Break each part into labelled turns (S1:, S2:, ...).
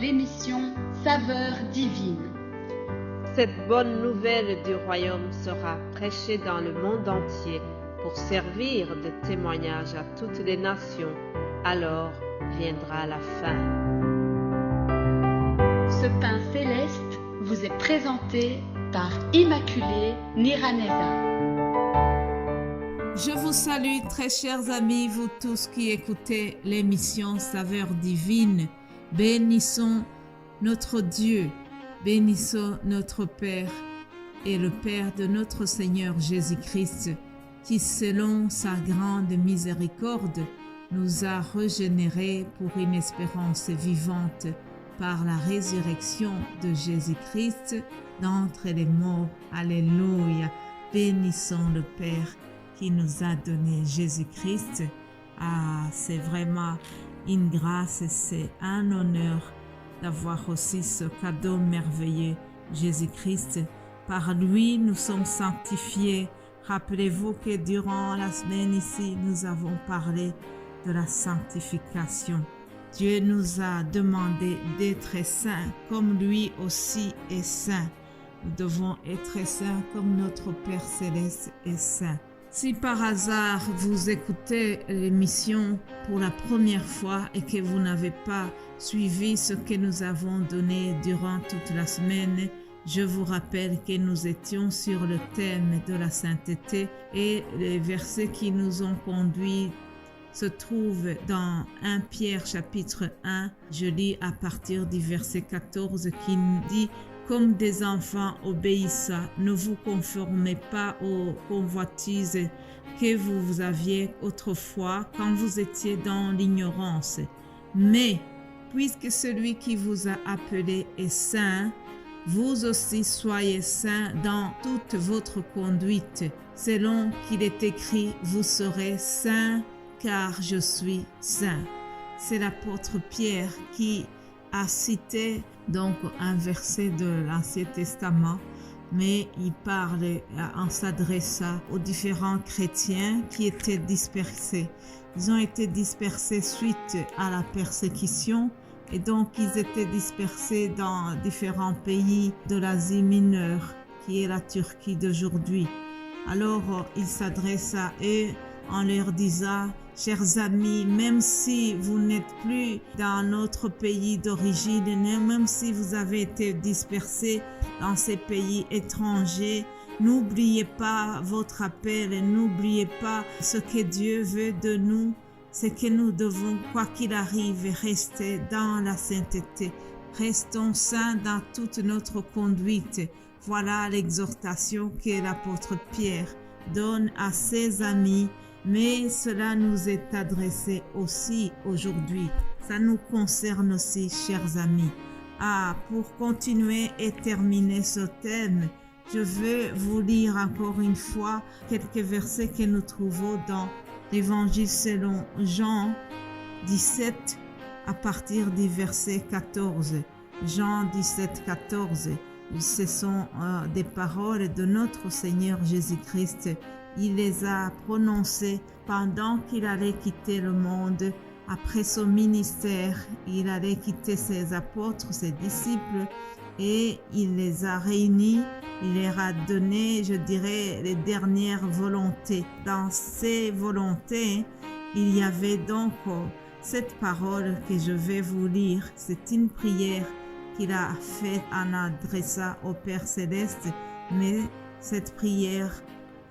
S1: l'émission Saveurs divines.
S2: Cette bonne nouvelle du royaume sera prêchée dans le monde entier pour servir de témoignage à toutes les nations. Alors viendra la fin.
S1: Ce pain céleste vous est présenté par Immaculée Niraneza.
S3: Je vous salue très chers amis, vous tous qui écoutez l'émission Saveurs divines. Bénissons notre Dieu, bénissons notre Père et le Père de notre Seigneur Jésus-Christ, qui selon sa grande miséricorde nous a régénérés pour une espérance vivante par la résurrection de Jésus-Christ d'entre les morts. Alléluia. Bénissons le Père qui nous a donné Jésus-Christ. C'est vraiment une grâce et c'est un honneur d'avoir aussi ce cadeau merveilleux, Jésus-Christ. Par lui, nous sommes sanctifiés. Rappelez-vous que durant la semaine ici, nous avons parlé de la sanctification. Dieu nous a demandé d'être saints comme lui aussi est saint. Nous devons être saints comme notre Père Céleste est saint. Si par hasard vous écoutez l'émission pour la première fois et que vous n'avez pas suivi ce que nous avons donné durant toute la semaine, je vous rappelle que nous étions sur le thème de la sainteté et les versets qui nous ont conduits se trouvent dans 1 Pierre chapitre 1. Je lis à partir du verset 14 qui nous dit: comme des enfants obéissants, ne vous conformez pas aux convoitises que vous aviez autrefois quand vous étiez dans l'ignorance. Mais, puisque celui qui vous a appelé est saint, vous aussi soyez saints dans toute votre conduite. Selon qu'il est écrit, vous serez saints car je suis saint. C'est l'apôtre Pierre qui a cité donc un verset de l'Ancien Testament, mais il parle en s'adressant aux différents chrétiens qui étaient dispersés. Ils ont été dispersés suite à la persécution et donc ils étaient dispersés dans différents pays de l'Asie mineure, qui est la Turquie d'aujourd'hui. Alors il s'adresse à eux en leur disant: chers amis, même si vous n'êtes plus dans notre pays d'origine, même si vous avez été dispersés dans ces pays étrangers, n'oubliez pas votre appel et n'oubliez pas ce que Dieu veut de nous. C'est que nous devons, quoi qu'il arrive, rester dans la sainteté. Restons saints dans toute notre conduite. Voilà l'exhortation que l'apôtre Pierre donne à ses amis. Mais cela nous est adressé aussi aujourd'hui. Ça nous concerne aussi, chers amis. Pour continuer et terminer ce thème, je veux vous lire encore une fois quelques versets que nous trouvons dans l'Évangile selon Jean 17 à partir du verset 14. Jean 17, 14. Ce sont des paroles de notre Seigneur Jésus-Christ. Il les a prononcées pendant qu'il allait quitter le monde. Après son ministère, il allait quitter ses apôtres, ses disciples, et il les a réunis. Il leur a donné, je dirais, les dernières volontés. Dans ces volontés, il y avait donc cette parole que je vais vous lire. C'est une prière qu'il a faite en adressant au Père Céleste, mais cette prière,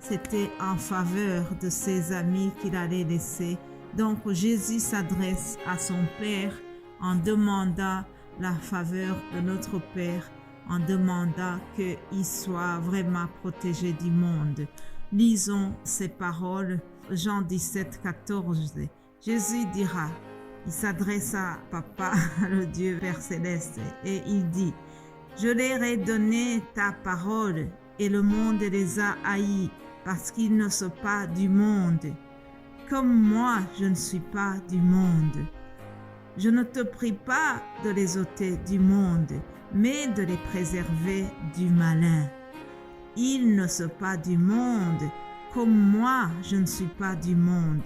S3: c'était en faveur de ses amis qu'il allait laisser. Donc Jésus s'adresse à son Père en demandant la faveur de notre Père, en demandant qu'il soit vraiment protégé du monde. Lisons ces paroles, Jean 17, 14. Jésus dira, il s'adresse à Papa, le Dieu Père Céleste, et il dit: je leur ai donné ta parole et le monde les a haïs, parce qu'ils ne sont pas du monde, comme moi je ne suis pas du monde. Je ne te prie pas de les ôter du monde, mais de les préserver du malin. Ils ne sont pas du monde, comme moi je ne suis pas du monde.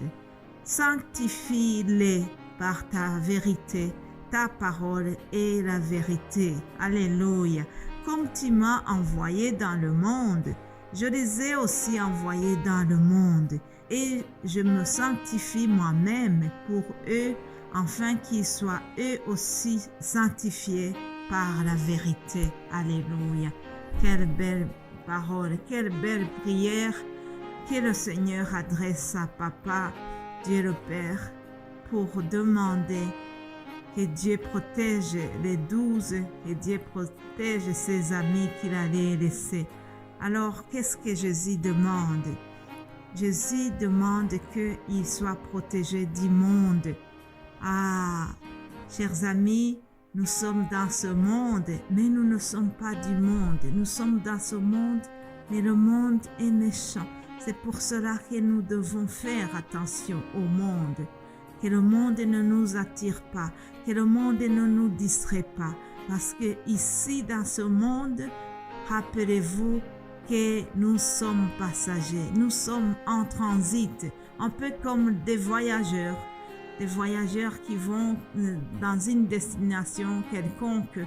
S3: Sanctifie-les par ta vérité. ta parole est la vérité. Alléluia. Comme tu m'as envoyé dans le monde, je les ai aussi envoyés dans le monde. Et je me sanctifie moi-même pour eux, afin qu'ils soient eux aussi sanctifiés par la vérité. Alléluia. Quelle belle parole, quelle belle prière que le Seigneur adresse à Papa, Dieu le Père, pour demander que Dieu protège les 12, que Dieu protège ses amis qu'il allait laisser. Alors, qu'est-ce que Jésus demande? Jésus demande qu'il soit protégé du monde. Ah, chers amis, nous sommes dans ce monde, mais nous ne sommes pas du monde. Nous sommes dans ce monde, mais le monde est méchant. C'est pour cela que nous devons faire attention au monde. Que le monde ne nous attire pas, que le monde ne nous distrait pas. Parce que ici, dans ce monde, rappelez-vous que nous sommes passagers, nous sommes en transit, un peu comme des voyageurs qui vont dans une destination quelconque,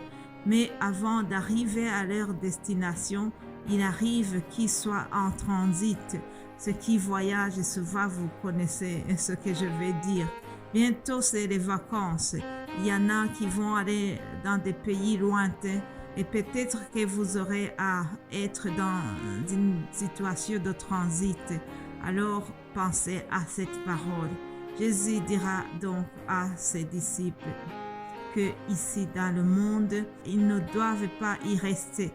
S3: mais avant d'arriver à leur destination, il arrive qu'ils soient en transit. Ceux qui voyagent souvent, vous connaissez ce que je vais dire. Bientôt, c'est les vacances. Il y en a qui vont aller dans des pays lointains et peut-être que vous aurez à être dans une situation de transit. Alors, pensez à cette parole. Jésus dira donc à ses disciples que ici dans le monde, ils ne doivent pas y rester.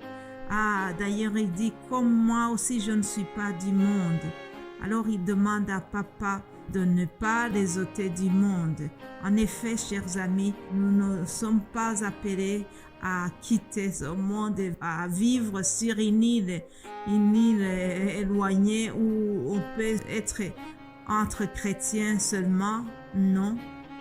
S3: Ah, d'ailleurs, il dit, comme moi aussi, je ne suis pas du monde. Alors, il demande à Papa de ne pas les ôter du monde. En effet, chers amis, nous ne sommes pas appelés à quitter ce monde, à vivre sur une île éloignée où on peut être entre chrétiens seulement. Non,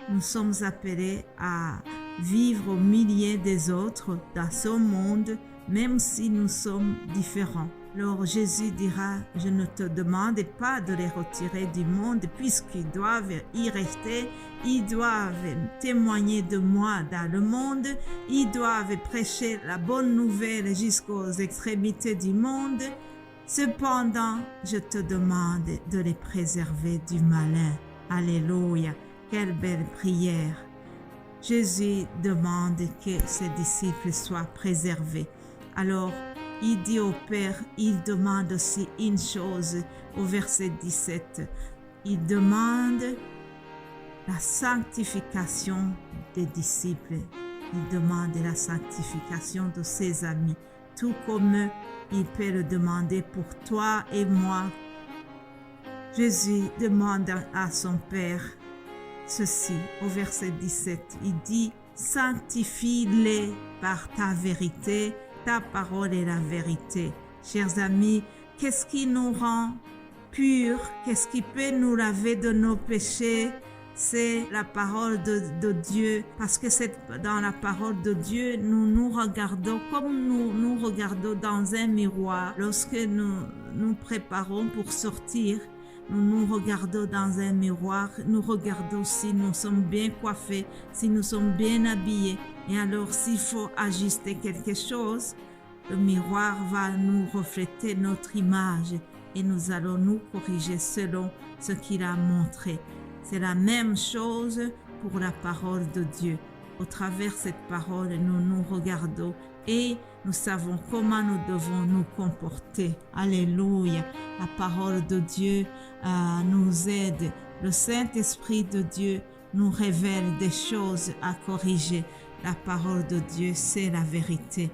S3: nous sommes appelés à vivre au milieu des autres dans ce monde, même si nous sommes différents. Alors Jésus dira, je ne te demande pas de les retirer du monde puisqu'ils doivent y rester, ils doivent témoigner de moi dans le monde, ils doivent prêcher la bonne nouvelle jusqu'aux extrémités du monde. Cependant, je te demande de les préserver du malin. Alléluia, quelle belle prière. Jésus demande que ses disciples soient préservés. Alors, il dit au Père, il demande aussi une chose au verset 17. Il demande la sanctification des disciples. Il demande la sanctification de ses amis. Tout comme il peut le demander pour toi et moi. Jésus demande à son Père ceci au verset 17. Il dit, sanctifie-les par ta vérité. Ta parole est la vérité. Chers amis, qu'est-ce qui nous rend purs? Qu'est-ce qui peut nous laver de nos péchés? C'est la parole de Dieu. Parce que c'est dans la parole de Dieu, nous nous regardons comme nous regardons dans un miroir. Lorsque nous préparons pour sortir, nous nous regardons dans un miroir, nous regardons si nous sommes bien coiffés, si nous sommes bien habillés. Et alors, s'il faut ajuster quelque chose, le miroir va nous refléter notre image et nous allons nous corriger selon ce qu'il a montré. C'est la même chose pour la parole de Dieu. Au travers de cette parole, nous nous regardons et nous savons comment nous devons nous comporter. Alléluia. La parole de Dieu nous aide. Le Saint-Esprit de Dieu nous révèle des choses à corriger. La parole de Dieu, c'est la vérité.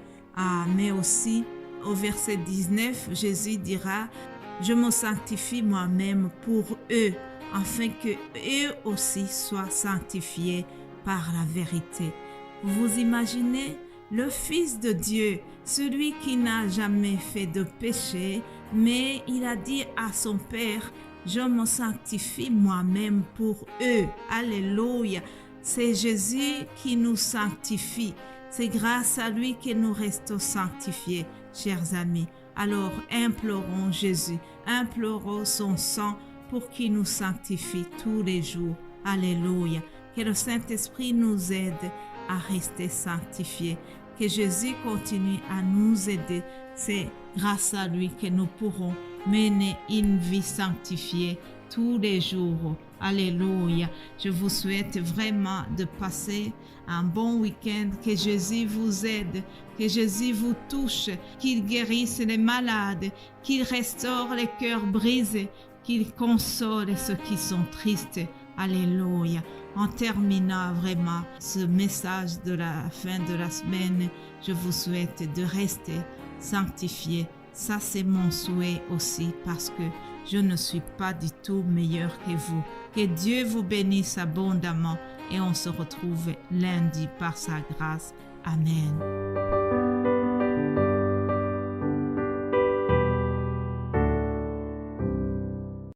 S3: Mais aussi, au verset 19, Jésus dira, « Je me sanctifie moi-même pour eux, afin que eux aussi soient sanctifiés par la vérité. » Vous imaginez le Fils de Dieu, celui qui n'a jamais fait de péché, mais il a dit à son Père, « Je me sanctifie moi-même pour eux. » Alléluia. C'est Jésus qui nous sanctifie. C'est grâce à lui que nous restons sanctifiés, chers amis. Alors implorons Jésus, implorons son sang pour qu'il nous sanctifie tous les jours. Alléluia. Que le Saint-Esprit nous aide à rester sanctifiés. Que Jésus continue à nous aider. C'est grâce à lui que nous pourrons mener une vie sanctifiée tous les jours. Alléluia. Je vous souhaite vraiment de passer un bon week-end. Que Jésus vous aide, que Jésus vous touche, qu'il guérisse les malades, qu'il restaure les cœurs brisés, qu'il console ceux qui sont tristes. Alléluia. En terminant vraiment ce message de la fin de la semaine, je vous souhaite de rester sanctifiés. Ça, c'est mon souhait aussi parce que je ne suis pas du tout meilleur que vous. Que Dieu vous bénisse abondamment et on se retrouve lundi par sa grâce. Amen.